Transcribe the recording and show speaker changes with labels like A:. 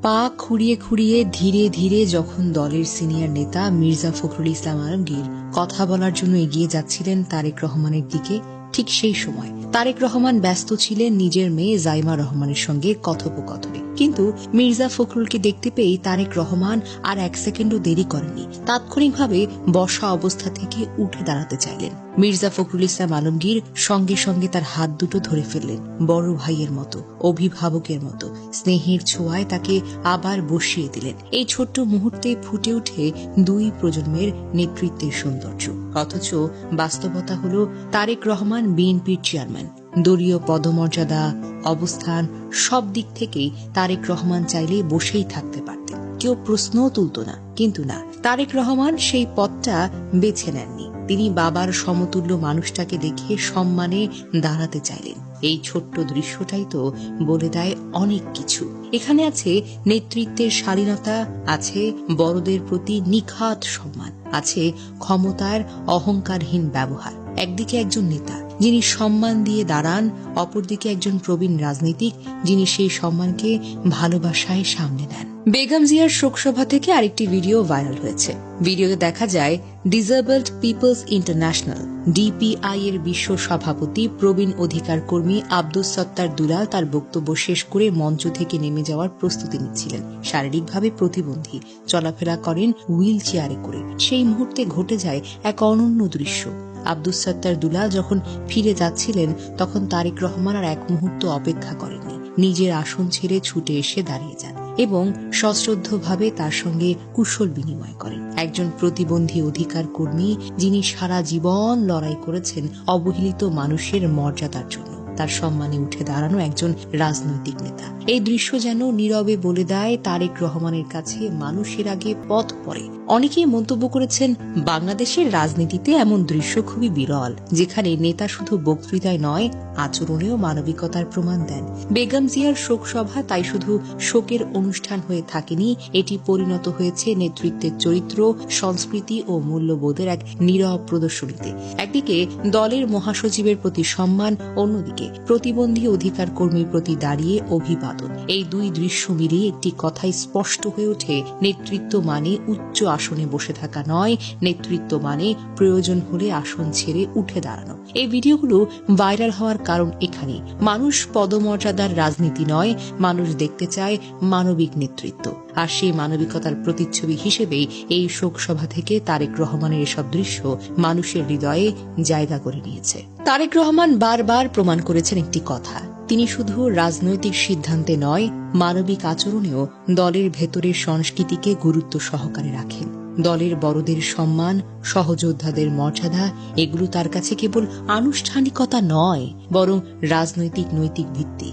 A: পা খুঁড়িয়ে খুঁড়িয়ে ধীরে ধীরে যখন দলের সিনিয়র নেতা মির্জা ফখরুল ইসলাম আলমগীর কথা বলার জন্য এগিয়ে যাচ্ছিলেন তারেক রহমানের দিকে, ঠিক সেই সময় তারেক রহমান ব্যস্ত ছিলেন নিজের মেয়ে জাইমা রহমানের সঙ্গে কথোপকথনে। কিন্তু মির্জা ফখরুলকে দেখতে পেয়ে তারেক রহমান আর এক সেকেন্ডও দেরি করেননি। তাৎক্ষণিকভাবে বসা অবস্থা থেকে উঠে দাঁড়াতে চাইলেন। মির্জা ফখরুল ইসলাম আলমগীর সঙ্গে সঙ্গে তার হাত দুটো ধরে ফেললেন। বড় ভাইয়ের মতো, অভিভাবকের মতো স্নেহের ছোঁয়ায় তাকে আবার বসিয়ে দিলেন। এই ছোট্ট মুহূর্তে ফুটে ওঠে দুই প্রজন্মের নেতৃত্বের সৌন্দর্য। অথচ বাস্তবতা হল তারেক রহমান বিএনপির চেয়ারম্যান। দলীয় পদমর্যাদা, অবস্থান সব দিক থেকেই তারেক রহমান চাইলে বসেই থাকতে পারতেন, কেউ প্রশ্নও তুলত না। কিন্তু না, তারেক রহমান সেই পথটা বেছে নেননি। তিনি বাবার সমতুল্য মানুষটাকে দেখে সম্মানে দাঁড়াতে চাইলেন। এই ছোট্ট দৃশ্যটাই তো বলে দেয় অনেক কিছু। এখানে আছে নেতৃত্বের শালীনতা, আছে বড়দের প্রতি নিখাদ সম্মান, আছে ক্ষমতার অহংকারহীন ব্যবহার। একদিকে একজন নেতা যিনি সম্মান দিয়ে দাঁড়ান, অপরদিকে একজন প্রবীণ রাজনীতিক যিনি সেই সম্মানকে ভালোবাসায় সামনে নেন। বেগম জিয়ার শোকসভা থেকে আরেকটি ভিডিও ভাইরাল হয়েছে। ভিডিওতে দেখা যায় ডিসেবলড পিপলস ইন্টারন্যাশনাল ডিপিআই এর বিশ্ব সভাপতি প্রবীণ অধিকার কর্মী আব্দুস সত্তার দুলাল তার বক্তব্য শেষ করে মঞ্চ থেকে নেমে যাওয়ার প্রস্তুতি নিচ্ছিলেন। শারীরিকভাবে প্রতিবন্ধী, চলাফেরা করেন হুইল চেয়ারে করে। সেই মুহূর্তে ঘটে যায় এক অনন্য দৃশ্য। আব্দুস সত্তার দুলাল যখন ফিরে যাচ্ছিলেন তখন তারেক রহমান আর এক মুহূর্ত অপেক্ষা করেননি। নিজের আসন ছেড়ে ছুটে এসে দাঁড়িয়ে যান এবং সশ্রদ্ধভাবে তার সঙ্গে কুশল বিনিময় করেন। একজন প্রতিবন্ধী অধিকার কর্মী যিনি সারা জীবন লড়াই করেছেন অবহেলিত মানুষের মর্যাদার জন্য, তার সম্মানে উঠে দাঁড়ানো একজন রাজনৈতিক নেতা। এই দৃশ্য যেন নীরবে বলে দেয় তারেক রহমানের কাছে মানুষের আগে পথ পড়ে। অনেকেই মন্তব্য করেছেন, বাংলাদেশের রাজনীতিতে এমন দৃশ্য খুবই বিরল, যেখানে নেতা শুধু বক্তৃতায় নয়, আচরণেও মানবিকতার প্রমাণ দেন। বেগম জিয়ার শোকসভা তাই শুধু শোকের অনুষ্ঠান হয়ে থাকেনি, এটি পরিণত হয়েছে নেতৃত্বের চরিত্র, সংস্কৃতি ও মূল্যবোধের এক নীরব প্রদর্শনীতে। একদিকে দলের মহাসচিবের প্রতি সম্মান, অন্যদিকে প্রতিবন্ধী অধিকার কর্মীর প্রতি দাঁড়িয়ে অভিবাদন। এই দুই দৃশ্য মিলিয়ে একটি কথাই স্পষ্ট হয়ে ওঠে, নেতৃত্ব মানে উচ্চ আসনে বসে থাকা নয়, নেতৃত্ব মানে প্রয়োজন হলে আসন ছেড়ে উঠে দাঁড়ানো। এই ভিডিওগুলো ভাইরাল হওয়ার কারণ এখানেই। মানুষ পদমর্যাদার রাজনীতি নয়, মানুষ দেখতে চায় মানবিক নেতৃত্ব। আর সেই মানবিকতার প্রতিচ্ছবি হিসেবেই এই শোকসভা থেকে তারেক রহমানের এসব দৃশ্য মানুষের হৃদয়ে জায়গা করে নিয়েছে। তারেক রহমান বারবার প্রমাণ করেছেন একটি কথা, তিনি শুধু রাজনৈতিক সিদ্ধান্তে নয়, মানবিক আচরণেও দলের ভেতরের সংস্কৃতিকে গুরুত্ব সহকারে রাখেন। দলের বড়দের সম্মান, সহযোদ্ধাদের মর্যাদা, এগুলো তার কাছে কেবল আনুষ্ঠানিকতা নয়, বরং রাজনৈতিক নৈতিক ভিত্তি।